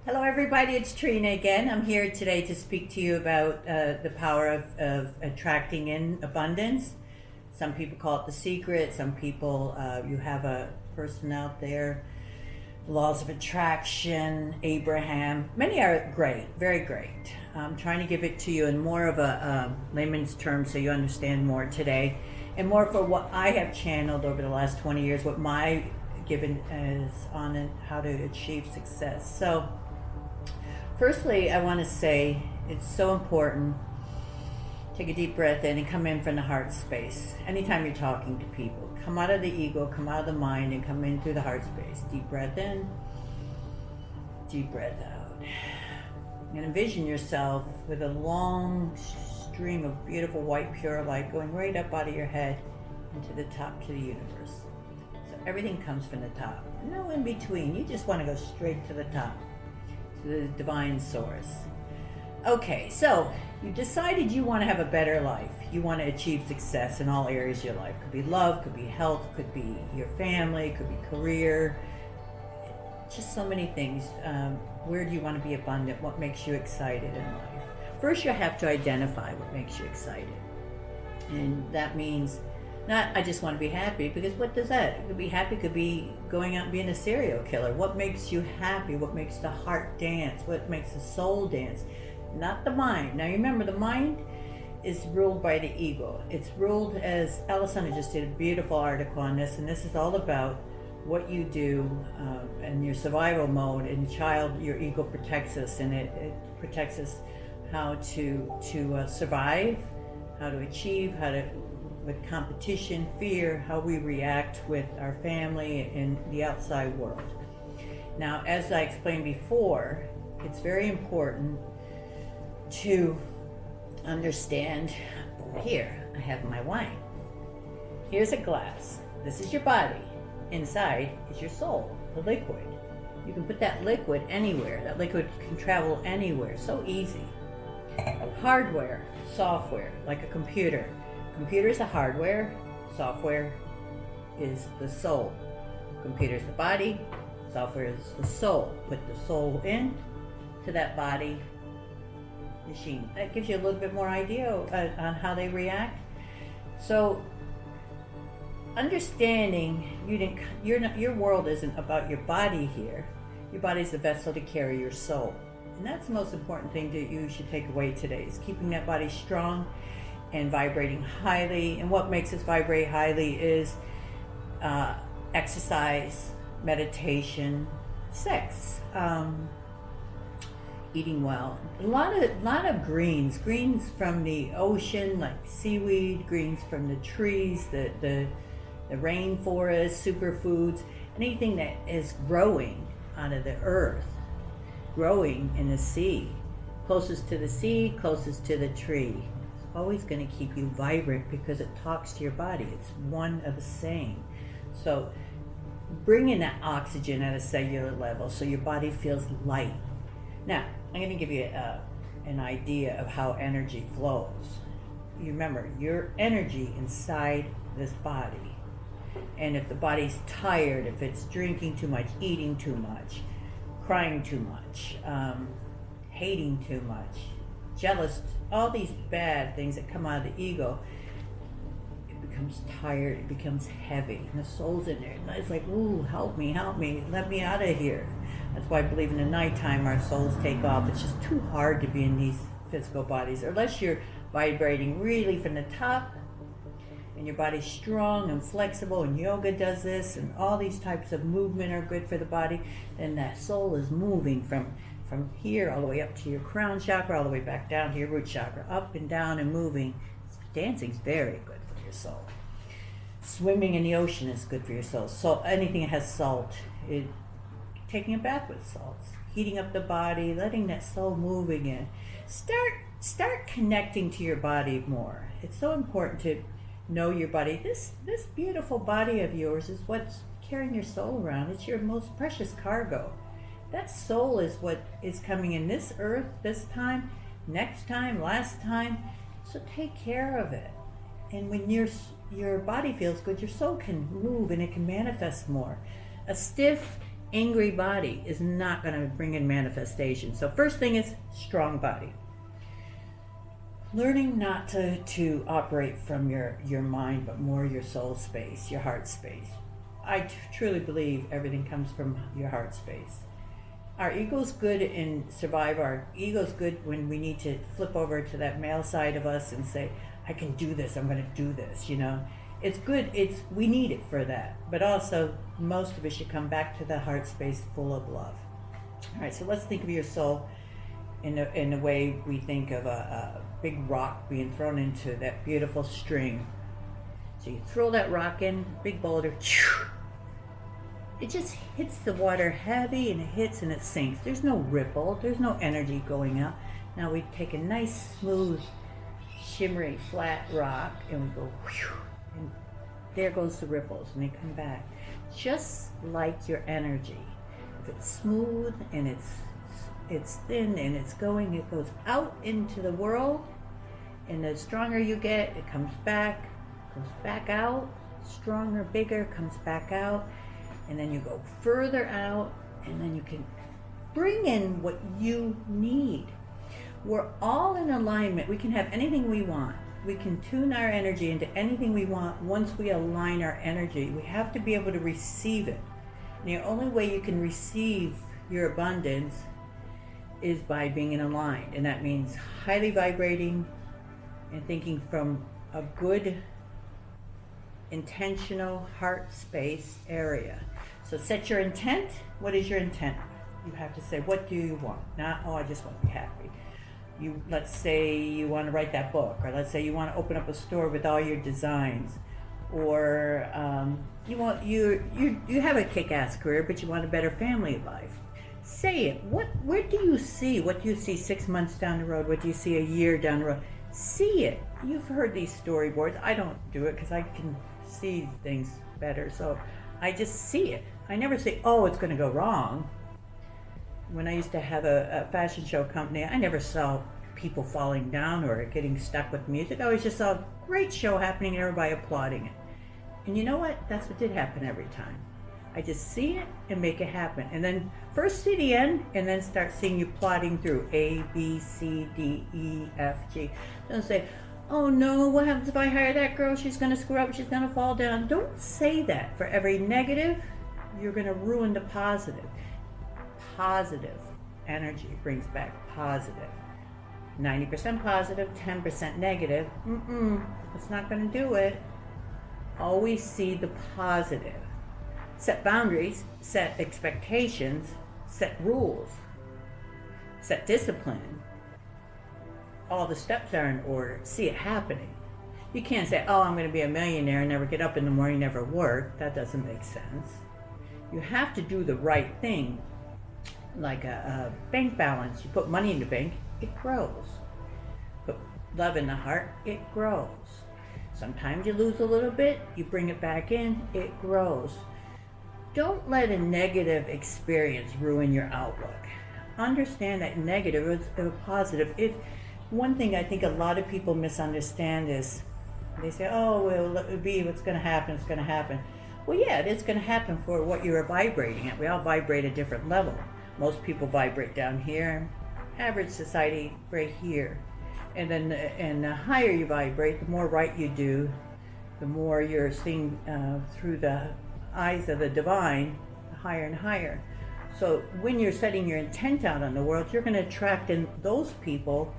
Hello, everybody. It's Trina again. I'm here today to speak to you about the power of attracting in abundance. Some people call it the secret. Some people, you have a person out there, laws of attraction, Abraham. Many are great, very great. I'm trying to give it to you in more of a layman's terms so you understand more today, and more for what I have channeled over the last 20 years, what my given is on it, how to achieve success. So, firstly, I want to say it's so important. Take a deep breath in and come in from the heart space. Anytime you're talking to people, come out of the ego, come out of the mind, and come in through the heart space. Deep breath in, deep breath out. And envision yourself with a long stream of beautiful white pure light going right up out of your head into the top to the universe. So everything comes from the top. No in between. You just want to go straight to the top, to the divine source. Okay, so you decided you want to have a better life. You want to achieve success in all areas of your life. Could be love, could be health, could be your family, could be career. Just so many things. Where do you want to be abundant? What makes you excited in life? First, you have to identify what makes you excited. And that means not, I just want to be happy, because what does that? It could be happy, could be going out and being a serial killer. What makes you happy? What makes the heart dance? What makes the soul dance? Not the mind. Now remember, the mind is ruled by the ego. It's ruled, as Alessandra just did a beautiful article on this, and this is all about what you do in your survival mode. In child, your ego protects us, and it protects us how to survive, how to achieve, how to, with competition, fear, how we react with our family and the outside world. Now, as I explained before, it's very important to understand. Here, I have my wine. Here's a glass. This is your body. Inside is your soul, the liquid. You can put that liquid anywhere. That liquid can travel anywhere. So easy. Hardware, software, like a computer. Computer is the hardware, software is the soul. Computer is the body, software is the soul. Put the soul in to that body machine. That gives you a little bit more idea on how they react. So, understanding your world isn't about your body here. Your body is the vessel to carry your soul. And that's the most important thing that you should take away today, is keeping that body strong and vibrating highly. And what makes us vibrate highly is exercise, meditation, sex, eating well. A lot of greens from the ocean, like seaweed, greens from the trees, the rainforest, superfoods, anything that is growing out of the earth, growing in the sea. Closest to the sea, closest to the tree. It's always going to keep you vibrant because it talks to your body. It's one of the same. So bring in that oxygen at a cellular level so your body feels light. Now, I'm going to give you an idea of how energy flows. You remember, your energy inside this body. And if the body's tired, if it's drinking too much, eating too much, crying too much, hating too much, jealous, all these bad things that come out of the ego, it becomes tired, it becomes heavy, and the soul's in there. And it's like, ooh, help me, let me out of here. That's why I believe in the nighttime our souls take off. It's just too hard to be in these physical bodies, unless you're vibrating really from the top and your body's strong and flexible, and yoga does this, and all these types of movement are good for the body. Then that soul is moving from here all the way up to your crown chakra, all the way back down to your root chakra, up and down and moving. Dancing's very good for your soul. Swimming in the ocean is good for your soul. So anything that has salt, taking a bath with salts, heating up the body, letting that soul move again. Start connecting to your body more. It's so important to know your body. This beautiful body of yours is what's carrying your soul around. It's your most precious cargo. That soul is what is coming in this earth, this time, next time, last time. So take care of it. And when your body feels good, your soul can move and it can manifest more. A stiff angry body is not going to bring in manifestation. So first thing is strong body. Learning not to operate from your mind, but more your soul space, your heart space. I truly believe everything comes from your heart space. Our ego's good in survival. Our ego's good when we need to flip over to that male side of us and say, I can do this, I'm going to do this, It's good, we need it for that. But also, most of us should come back to the heart space full of love. All right, so let's think of your soul in the way we think of a big rock being thrown into that beautiful stream. So you throw that rock in, big boulder, it just hits the water heavy, and it hits and it sinks. There's no ripple, there's no energy going out. Now we take a nice, smooth, shimmery, flat rock, and we go whew, and there goes the ripples, and they come back. Just like your energy. If it's smooth and it's thin and it's going, it goes out into the world, and the stronger you get, it comes back, goes back out, stronger, bigger, comes back out, and then you go further out, and then you can bring in what you need. We're all in alignment. We can have anything we want. We can tune our energy into anything we want once we align our energy. We have to be able to receive it. And the only way you can receive your abundance is by being in aligned, and that means highly vibrating and thinking from a good, intentional heart space area. So set your intent. What is your intent? You have to say, what do you want? Not, I just want to be happy. Let's say you want to write that book, or let's say you want to open up a store with all your designs, or you have a kick-ass career, but you want a better family life. Say it. Where do you see? What do you see 6 months down the road? What do you see a year down the road? See it. You've heard these storyboards. I don't do it because I can see things better, so I just see it. I never say, oh, it's going to go wrong. When I used to have a fashion show company, I never saw people falling down or getting stuck with music. I always just saw a great show happening and everybody applauding it. And you know what? That's what did happen every time. I just see it and make it happen. And then first see the end, and then start seeing you plotting through A, B, C, D, E, F, G. Don't say, oh no, what happens if I hire that girl? She's going to screw up, she's going to fall down. Don't say that. For every negative, you're going to ruin the positive. Positive energy brings back positive. 90% positive, 10% negative. It's not going to do it. Always see the positive. Set boundaries, set expectations, set rules, set discipline. All the steps are in order. See it happening. You can't say, oh, I'm going to be a millionaire and never get up in the morning, never work. That doesn't make sense. You have to do the right thing. Like a bank balance. You put money in the bank, it grows. Put love in the heart, it grows. Sometimes you lose a little bit, you bring it back in, it grows. Don't let a negative experience ruin your outlook. Understand that negative is a positive. One thing I think a lot of people misunderstand is they say, oh, well, it'll be what's going to happen, it's going to happen. Well, yeah, it is going to happen for what you're vibrating at. We all vibrate at a different level. Most people vibrate down here, average society right here. And then the higher you vibrate, the more right you do, the more you're seeing through the eyes of the divine, higher and higher. So when you're setting your intent out on the world, you're going to attract in those people,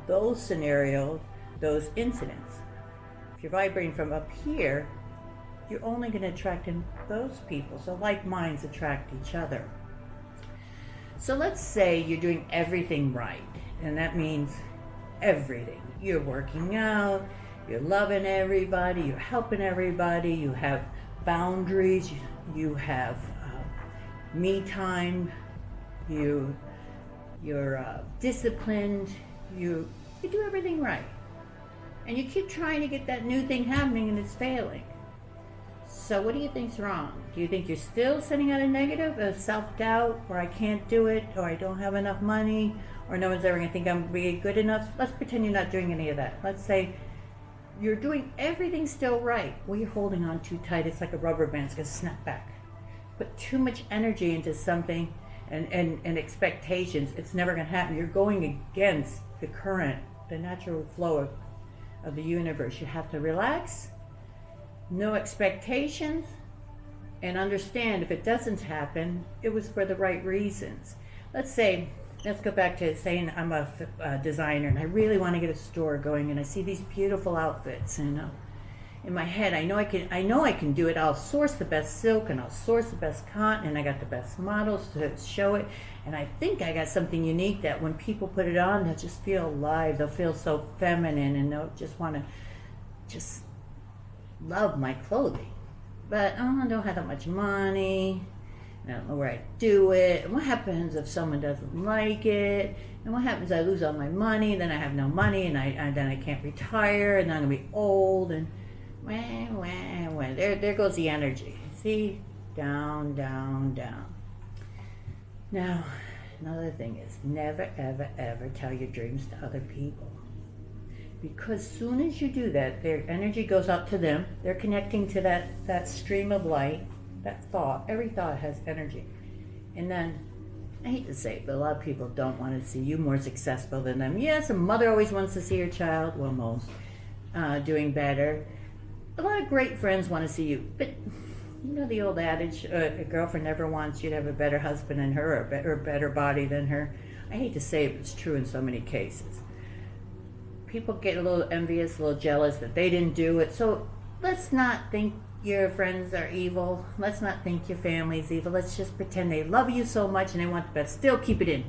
those scenarios, those incidents. If you're vibrating from up here, you're only going to attract in those people. So like minds attract each other. So let's say you're doing everything right, and that means everything. You're working out, you're loving everybody, you're helping everybody, you have boundaries, you have me time, you're disciplined, you do everything right. And you keep trying to get that new thing happening and it's failing. So what do you think's wrong? Do you think you're still sending out a negative, a self-doubt, or I can't do it, or I don't have enough money, or no one's ever going to think I'm going to be good enough? Let's pretend you're not doing any of that. Let's say you're doing everything still right. Well, you're holding on too tight. It's like a rubber band. It's going to snap back. put too much energy into something and expectations, it's never going to happen. You're going against the current, the natural flow of the universe. You have to relax, no expectations, and understand if it doesn't happen, it was for the right reasons. Let's go back to saying I'm a designer and I really want to get a store going, and I see these beautiful outfits, and in my head I know I can do it. I'll source the best silk and I'll source the best cotton, and I got the best models to show it, and I think I got something unique that when people put it on, they'll just feel alive, they'll feel so feminine, and they'll just want to just love my clothing. But I don't have that much money, I don't know where I do it, and what happens if someone doesn't like it, and what happens if I lose all my money, then I have no money, and then I can't retire, and then I'm going to be old, and there goes the energy. See? Down, down, down. Now, another thing is never, ever, ever tell your dreams to other people. Because soon as you do that, their energy goes up to them. They're connecting to that stream of light, that thought. Every thought has energy. And then, I hate to say it, but a lot of people don't want to see you more successful than them. Yes, a mother always wants to see her child, well, most, doing better. A lot of great friends want to see you. But you know the old adage, a girlfriend never wants you to have a better husband than her or better body than her. I hate to say it, but it's true in so many cases. People get a little envious, a little jealous that they didn't do it. So let's not think your friends are evil. Let's not think your family's evil. Let's just pretend they love you so much and they want the best. Still keep it in.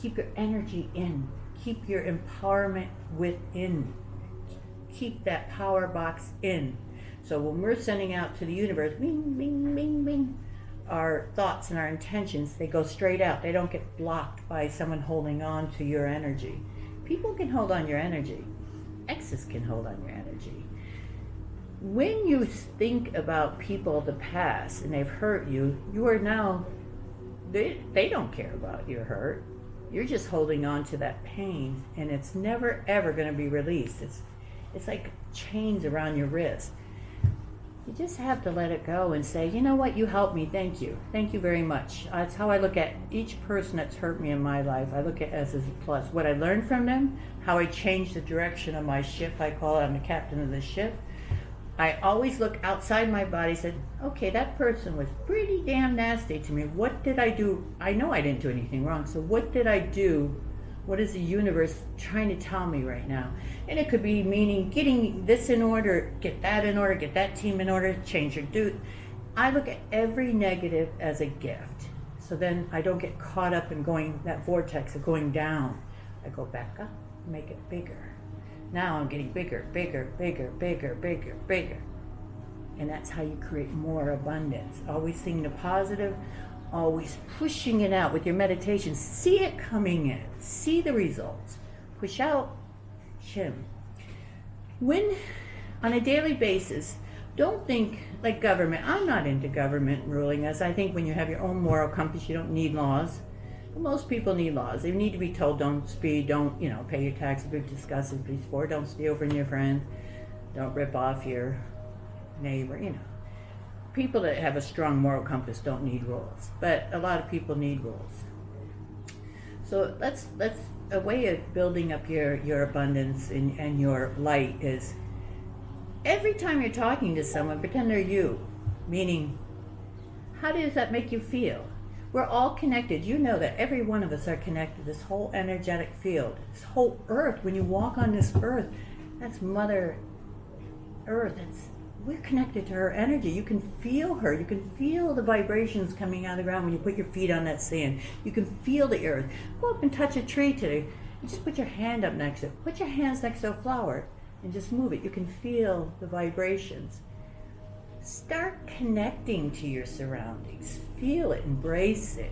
Keep your energy in. Keep your empowerment within. Keep that power box in. So when we're sending out to the universe, bing, bing, bing, bing, our thoughts and our intentions, they go straight out. They don't get blocked by someone holding on to your energy. People can hold on your energy. Exes can hold on your energy. When you think about people of the past and they've hurt you, you are now, they don't care about your hurt. You're just holding on to that pain, and it's never ever going to be released. It's like chains around your wrist. You just have to let it go and say, you know what, you helped me, thank you. Thank you very much. That's how I look at each person that's hurt me in my life. I look at it as a plus. What I learned from them, how I changed the direction of my ship, I call it, I'm the captain of the ship. I always look outside my body and said, okay, that person was pretty damn nasty to me. What did I do? I know I didn't do anything wrong, so what did I do? What is the universe trying to tell me right now? And it could be meaning getting this in order, get that in order, get that team in order, change your dude. I look at every negative as a gift. So then I don't get caught up in going, that vortex of going down. I go back up, make it bigger. Now I'm getting bigger, bigger, bigger, bigger, bigger, bigger. And that's how you create more abundance. Always seeing the positive, always pushing it out with your meditation. See it coming in. See the results. Push out, shim. When, on a daily basis, don't think like government. I'm not into government ruling us. I think when you have your own moral compass, you don't need laws. But most people need laws. They need to be told, don't speed, don't, pay your taxes. We've discussed it before. Don't steal from your friend. Don't rip off your neighbor, People that have a strong moral compass don't need rules, but a lot of people need rules. So that's a way of building up your abundance and your light is every time you're talking to someone, pretend they're you, meaning how does that make you feel? We're all connected. You know that every one of us are connected. This whole energetic field, this whole earth, when you walk on this earth, that's Mother Earth. We're connected to her energy. You can feel her. You can feel the vibrations coming out of the ground when you put your feet on that sand. You can feel the earth. Go up and touch a tree today. You just put your hand up next to it. Put your hands next to a flower and just move it. You can feel the vibrations. Start connecting to your surroundings. Feel it. Embrace it.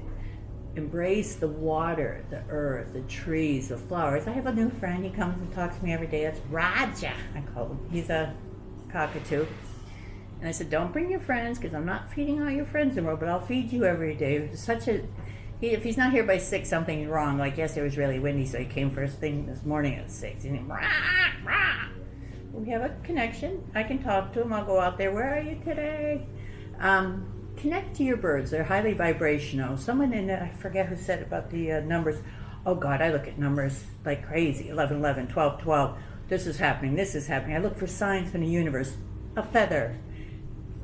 Embrace the water, the earth, the trees, the flowers. I have a new friend. He comes and talks to me every day. That's Raja, I call him. He's a cockatoo. And I said, don't bring your friends because I'm not feeding all your friends anymore, but I'll feed you every day. If he's not here by 6, something's wrong. Like yesterday it was really windy, so he came first thing this morning at 6. And he, rah, rah. We have a connection. I can talk to him. I'll go out there. Where are you today? connect to your birds. They're highly vibrational. Someone I forget who said about the numbers. Oh God, I look at numbers like crazy. 11, 11, 12, 12. This is happening. This is happening. I look for signs from the universe. A feather,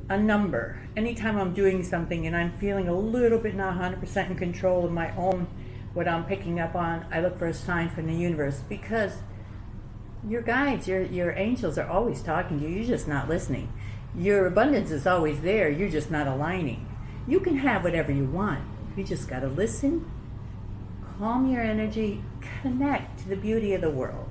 a number. Anytime I'm doing something and I'm feeling a little bit not 100% in control of my own, what I'm picking up on, I look for a sign from the universe, because your guides, your angels are always talking to you. You're just not listening. Your abundance is always there. You're just not aligning. You can have whatever you want. You just got to listen, calm your energy, connect to the beauty of the world.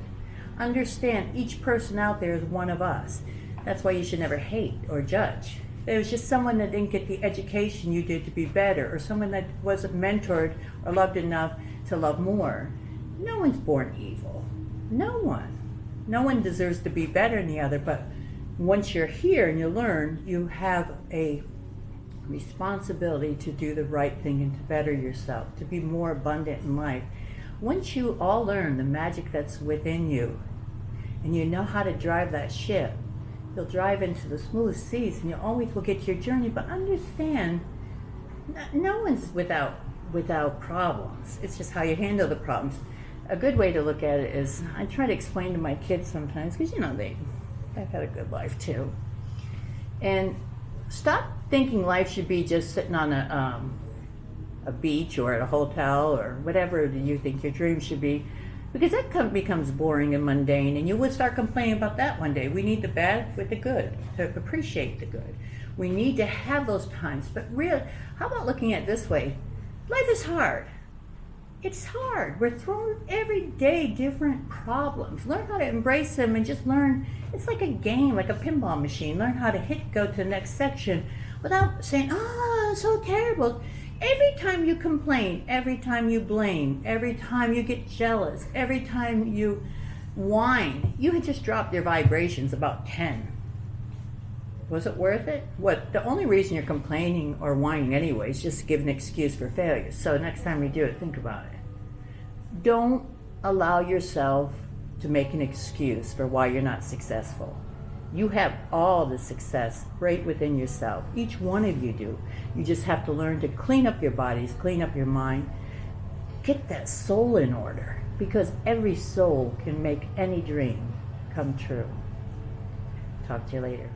Understand each person out there is one of us. That's why you should never hate or judge. It was just someone that didn't get the education you did to be better, or someone that wasn't mentored or loved enough to love more. No one's born evil. No one. No one deserves to be better than the other, but once you're here and you learn, you have a responsibility to do the right thing and to better yourself, to be more abundant in life. Once you all learn the magic that's within you, and you know how to drive that ship, you'll drive into the smooth seas, and you always will get to your journey. But understand, no one's without problems. It's just how you handle the problems. A good way to look at it is, I try to explain to my kids sometimes, because they've had a good life too. And stop thinking life should be just sitting on a beach or at a hotel or whatever you think your dream should be, because that becomes boring and mundane, and you would start complaining about that one day. We need the bad with the good, to appreciate the good. We need to have those times, but really, how about looking at it this way? Life is hard. It's hard. We're thrown every day different problems. Learn how to embrace them and just learn. It's like a game, like a pinball machine. Learn how to go to the next section without saying, oh, it's so terrible. Every time you complain, every time you blame, every time you get jealous, every time you whine, you had just dropped your vibrations about 10. Was it worth it? What? The only reason you're complaining or whining anyway is just to give an excuse for failure. So next time you do it, think about it. Don't allow yourself to make an excuse for why you're not successful. You have all the success right within yourself. Each one of you do. You just have to learn to clean up your bodies, clean up your mind, get that soul in order, because every soul can make any dream come true. Talk to you later.